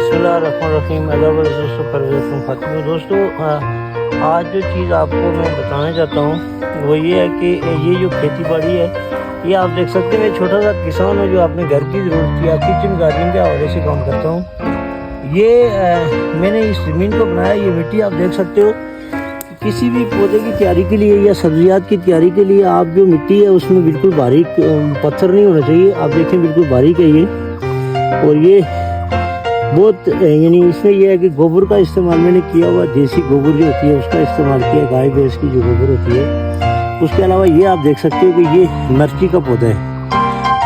बिस्मिल्लाहिर्रहमानिर्रहीम। दोस्तों आज जो चीज़ आपको मैं बताना चाहता हूँ वो ये है कि ये जो खेती बाड़ी है ये आप देख सकते हैं। मैं छोटा सा किसान हूँ जो अपने घर की ज़रूरत या किचन गार्डनिंग के हवाले से काम करता हूँ। ये मैंने इस ज़मीन को बनाया। ये मिट्टी आप देख सकते हो। किसी भी पौधे की तैयारी के लिए या सब्जियात की तैयारी के लिए आप जो मिट्टी है उसमें बिल्कुल बारीक पत्थर नहीं होना चाहिए। आप देखें बिल्कुल बारीक है ये। और ये बहुत यानी इसमें यह है कि गोबर का इस्तेमाल मैंने किया हुआ। देसी गोबर जो होती है उसका इस्तेमाल किया, गाय भैंस की जो गोबर होती है। उसके अलावा ये आप देख सकते हो कि ये मिर्ची का पौधा है।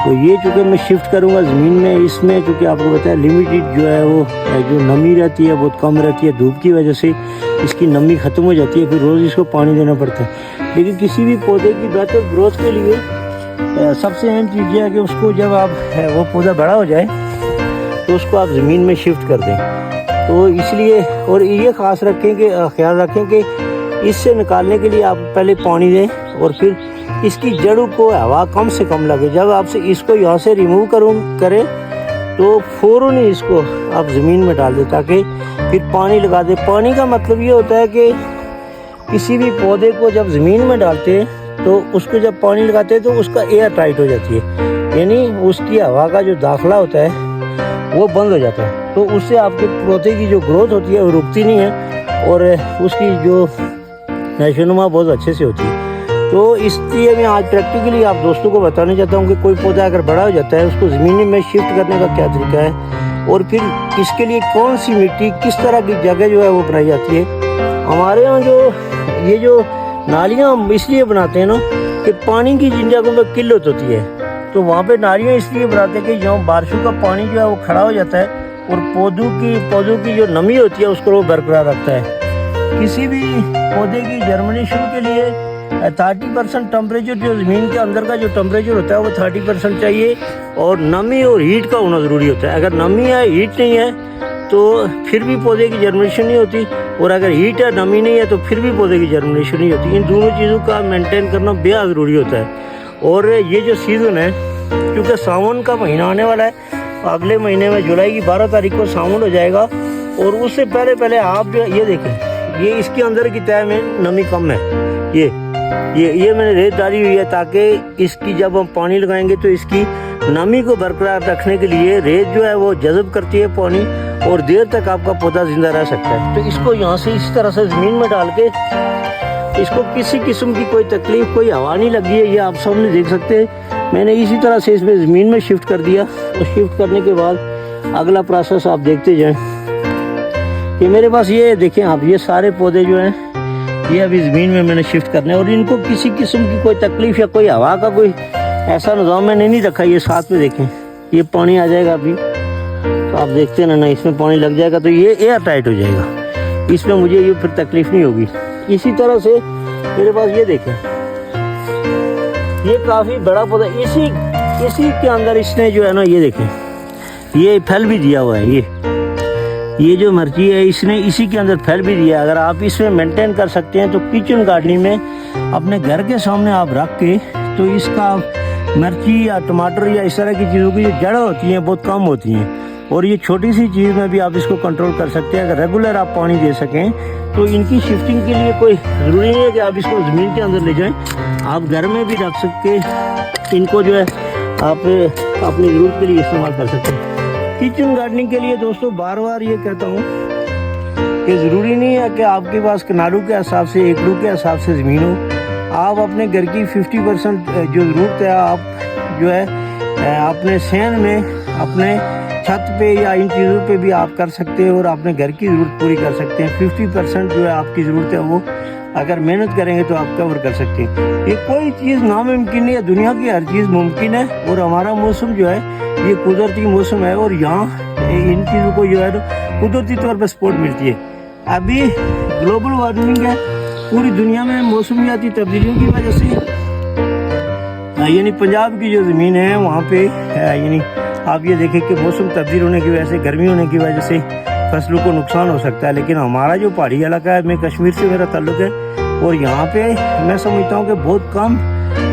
तो ये चूँकि मैं शिफ्ट करूँगा ज़मीन में, इसमें चूँकि आपको बताया लिमिटेड जो है वो जो नमी रहती है बहुत कम रहती है। धूप की वजह से इसकी नमी ख़त्म हो जाती है, फिर रोज़ इसको पानी देना पड़ता है। लेकिन किसी भी पौधे की बेहतर ग्रोथ के लिए सबसे अहम चीज़ यह है कि उसको जब आप वो पौधा बड़ा हो जाए तो उसको आप ज़मीन में शिफ्ट कर दें। तो इसलिए और ये ख़ास रखें कि ख्याल रखें कि इससे निकालने के लिए आप पहले पानी दें और फिर इसकी जड़ों को हवा कम से कम लगे। जब आपसे इसको यहाँ से रिमूव करें तो फ़ौरन ही इसको आप ज़मीन में डाल दें ताकि फिर पानी लगा दें। पानी का मतलब ये होता है कि किसी भी पौधे को जब ज़मीन में डालते हैं तो उसको जब पानी लगाते हैं तो उसका एयर टाइट हो जाती है, यानी उसकी हवा का जो दाखिला होता है वो बंद हो जाता है। तो उससे आपके पौधे की जो ग्रोथ होती है वो रुकती नहीं है और उसकी जो नशोनुमा बहुत अच्छे से होती है। तो इसलिए मैं आज प्रैक्टिकली आप दोस्तों को बताना चाहता हूँ कि कोई पौधा अगर बड़ा हो जाता है उसको ज़मीन में शिफ्ट करने का क्या तरीका है और फिर इसके लिए कौन सी मिट्टी किस तरह की जगह जो है वो बनाई जाती है। हमारे यहाँ जो ये जो नालियाँ हम इसलिए बनाते हैं ना कि पानी की जिन जगहों पर किल्लत होती है तो वहाँ पे नालियाँ इसलिए बनाते हैं कि जहाँ बारिशों का पानी जो है वो खड़ा हो जाता है और पौधों की जो नमी होती है उसको वो बरकरार रखता है। किसी भी पौधे की जर्मिनेशन के लिए 30% टेम्परेचर, जो ज़मीन के अंदर का जो टेम्परेचर होता है वो 30% चाहिए और नमी और हीट का होना ज़रूरी होता है। अगर नमी है हीट नहीं है तो फिर भी पौधे की जर्मिनेशन नहीं होती, और अगर हीट है नमी नहीं है तो फिर भी पौधे की जर्मिनेशन नहीं होती। इन दोनों चीज़ों का मेंटेन करना बेहद ज़रूरी होता है। और ये जो सीज़न है क्योंकि सावन का महीना आने वाला है, अगले महीने में जुलाई की 12 तारीख को सावन हो जाएगा और उससे पहले आप जो ये देखें ये इसके अंदर की तह में नमी कम है। ये मैंने रेत डाली हुई है ताकि इसकी जब हम पानी लगाएंगे तो इसकी नमी को बरकरार रखने के लिए रेत जो है वो जज़ब करती है पानी और देर तक आपका पौधा जिंदा रह सकता है। तो इसको यहाँ से इस तरह से ज़मीन में डाल के इसको किसी किस्म की कोई तकलीफ कोई हवा नहीं लगी है, ये आप सामने देख सकते हैं। मैंने इसी तरह से इसमें ज़मीन में शिफ्ट कर दिया और शिफ्ट करने के बाद अगला प्रोसेस आप देखते जाएं कि मेरे पास ये देखें आप, ये सारे पौधे जो हैं ये अभी ज़मीन में मैंने शिफ्ट करने और इनको किसी किस्म की कोई तकलीफ या कोई हवा का कोई ऐसा निज़ाम मैंने नहीं रखा। ये साथ में देखें ये पानी आ जाएगा अभी तो आप देखते ना इसमें पानी लग जाएगा तो ये एयर टाइट हो जाएगा, इसमें मुझे ये फिर तकलीफ नहीं होगी। इसी तरह से मेरे पास ये देखें ये काफ़ी बड़ा पौधा, इसी के अंदर इसने जो है ना ये देखें ये फैल भी दिया हुआ है। ये जो मिर्ची है इसने इसी के अंदर फैल भी दिया। अगर आप इसमें मेंटेन कर सकते हैं तो किचन गार्डनिंग में अपने घर के सामने आप रख के तो इसका मिर्ची या टमाटर या इस तरह की चीज़ों की जो जड़ें होती हैं बहुत कम होती हैं और ये छोटी सी चीज़ में भी आप इसको कंट्रोल कर सकते हैं। अगर रेगुलर आप पानी दे सकें तो इनकी शिफ्टिंग के लिए कोई ज़रूरी नहीं है कि आप इसको ज़मीन के अंदर ले जाएं, आप घर में भी रख सकते इनको जो है आप अपनी ज़रूरत के लिए इस्तेमाल कर सकते हैं। किचन गार्डनिंग के लिए दोस्तों बार बार ये कहता हूँ कि ज़रूरी नहीं है कि आपके पास किनारों के हिसाब से एकड़ों के हिसाब से ज़मीन हो। आप अपने घर की 50% जो ज़रूरत है आप जो है अपने सहन में अपने छत पे या इन चीज़ों पे भी आप कर सकते हैं और अपने घर की ज़रूरत पूरी कर सकते हैं। 50% जो है आपकी ज़रूरत है वो अगर मेहनत करेंगे तो आप कवर कर सकते हैं। ये कोई चीज़ नामुमकिन नहीं है, दुनिया की हर चीज़ मुमकिन है। और हमारा मौसम जो है ये कुदरती मौसम है और यहाँ इन चीज़ों को जो है कुदरती तौर पर सपोर्ट मिलती है। अभी ग्लोबल वार्मिंग है पूरी दुनिया में, मौसमियाती तब्दीलियों की वजह से यानी पंजाब की जो ज़मीन है वहाँ पे यानी आप ये देखें कि मौसम तब्दील होने की वजह से, गर्मी होने की वजह से फसलों को नुकसान हो सकता है। लेकिन हमारा जो पहाड़ी इलाका है, मैं कश्मीर से मेरा ताल्लुक़ है और यहाँ पे मैं समझता हूँ कि बहुत कम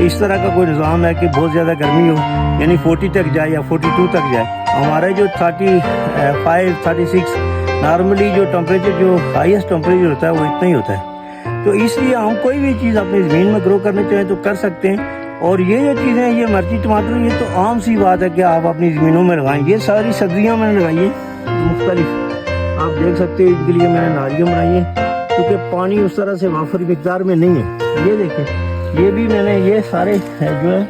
इस तरह का कोई निज़ाम है कि बहुत ज़्यादा गर्मी हो यानी 40 तक जाए या 42 तक जाए। हमारे जो 35, 36 नॉर्मली जो टेम्परेचर, जो हाईएस्ट टेम्परेचर होता है वो इतना ही होता है। तो इसलिए हम कोई भी चीज़ अपनी ज़मीन में ग्रो करना चाहें तो कर सकते हैं। और ये जो चीज़ें हैं, ये मिर्ची टमाटर, ये तो आम सी बात है कि आप अपनी ज़मीनों में लगाएं। ये सारी सब्जियां मैंने लगाई हैं मुख्तलिफ, आप देख सकते हैं। इनके लिए मैंने नारियाँ बनाई हैं क्योंकि पानी उस तरह से वाफर मिकदार में नहीं है। ये देखें, ये भी मैंने, ये सारे जो है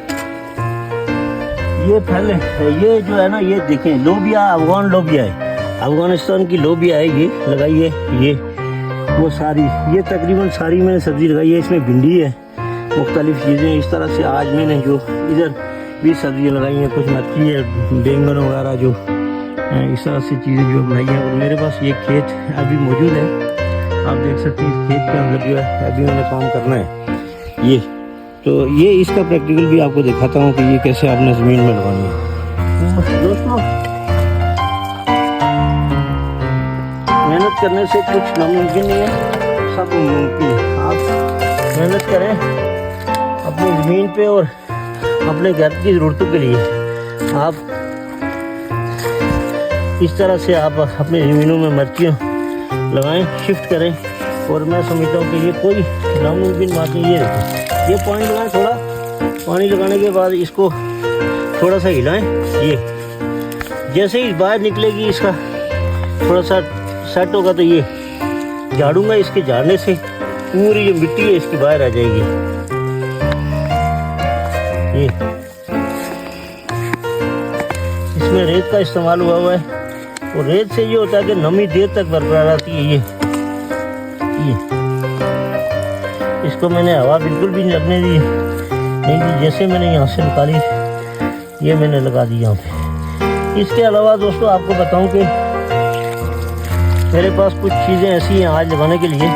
ये फल है, ये जो है ना, ये देखें लोबिया, अफगान लोबिया है, अफगानिस्तान की लोबिया है, ये लगाई है। ये वो सारी, ये तकरीबन सारी मैंने सब्ज़ी लगाई है। इसमें भिंडी है, मुख्तलिफ चीज़ें इस तरह से। आज मैंने जो इधर भी सब्जियाँ लगाई हैं, कुछ मिर्ची है, बैंगन वगैरह, जो इस तरह से चीज़ें जो बनाई हैं। और मेरे पास ये खेत अभी मौजूद है, आप देख सकते हैं। इस खेत के अंदर जो है अभी मैंने काम करना है। ये तो ये इसका प्रैक्टिकल भी आपको दिखाता हूँ कि ये कैसे आपने ज़मीन में लगानी है। दोस्तों, मेहनत करने से कुछ नामुमकिन नहीं है, सब मुमकिन है। आप मेहनत करें अपनी ज़मीन पे और अपने घर की ज़रूरतों के लिए। आप इस तरह से आप अपनी ज़मीनों में मिर्चियाँ लगाएं, शिफ्ट करें। और मैं समझता हूँ कि ये कोई नामुमकिन बात नहीं। ये देखें, ये पानी लगाएं, थोड़ा पानी लगाने के बाद इसको थोड़ा सा हिलाएं। ये जैसे ही बाहर निकलेगी, इसका थोड़ा सा सेट होगा तो ये झाड़ूंगा। इसके झाड़ने से पूरी जो मिट्टी है इसकी बाहर आ जाएगी। ये इसमें रेत का इस्तेमाल हुआ है, और रेत से ये होता है कि नमी देर तक बरकरार आती है। ये इसको मैंने हवा बिल्कुल भी लगने दी नहीं दी, जैसे मैंने यहाँ से निकाली ये मैंने लगा दी यहाँ पे। इसके अलावा दोस्तों आपको बताऊं कि मेरे पास कुछ चीज़ें ऐसी हैं आज लगाने के लिए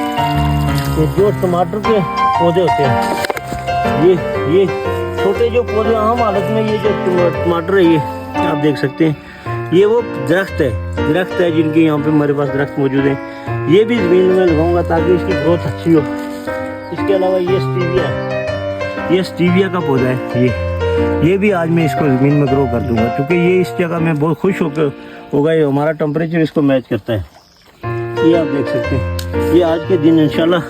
कि जो टमाटर के पौधे होते हैं, ये छोटे जो पौधे आम हालत में, ये जो टमाटर है, ये आप देख सकते हैं, ये वो दरख्त है जिनके यहाँ पे हमारे पास दरख्त मौजूद हैं। ये भी ज़मीन में लगाऊंगा ताकि इसकी ग्रोथ अच्छी हो। इसके अलावा ये स्टीविया का पौधा है, ये भी आज मैं इसको ज़मीन में ग्रो कर दूंगा क्योंकि ये इस जगह में बहुत खुश होगा। ये हमारा टेम्परेचर इसको मैच करता है। ये आप देख सकते हैं। ये आज के दिन इंशाल्लाह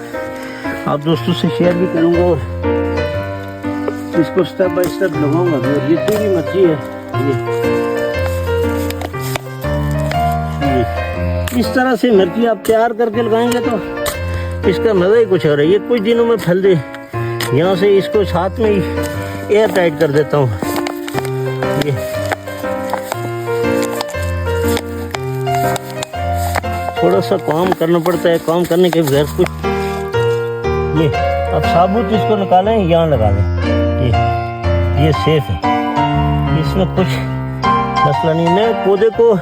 आप दोस्तों से शेयर भी करूंगा और इसको स्टेप बाय स्टेप लगाऊंगा। और ये पूरी मिर्ची है, ये इस तरह से मिर्ची आप तैयार करके लगाएंगे तो इसका मज़ा ही कुछ और है। ये कुछ दिनों में फल दे। यहाँ से इसको साथ में ही एयर टाइट कर देता हूँ। ये थोड़ा सा काम करना पड़ता है, काम करने के बगैर कुछ। ये अब साबुत इसको निकालें, यहाँ लगा लें। ये सेफ है, इसमें कुछ मसला नहीं। मैं पौधे को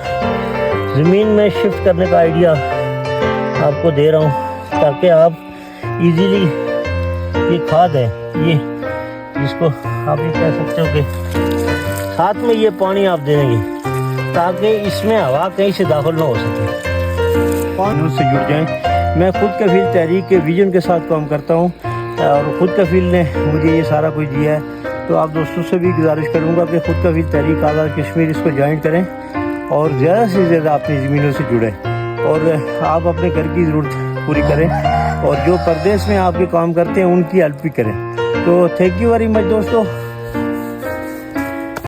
ज़मीन में शिफ्ट करने का आइडिया आपको दे रहा हूँ ताकि आप इजीली, ये खाद है, ये जिसको आप ये कह सकते हो कि साथ में ये पानी आप दे देंगे ताकि इसमें हवा कहीं से दाखिल ना हो सके, पानी से जुड़ जाएं। मैं खुद कफील तहरीक के विजन के साथ काम करता हूँ और खुद कफील ने मुझे ये सारा कुछ दिया है। तो आप दोस्तों से भी गुजारिश करूँगा कि खुद कफील तहरीक आज़ाद कश्मीर इसको ज्वाइन करें और ज़्यादा से ज़्यादा अपनी ज़मीनों से जुड़ें और आप अपने घर की ज़रूरत पूरी करें और जो परदेश में आपके काम करते हैं उनकी हेल्प भी करें। तो थैंक यू वेरी मच दोस्तों।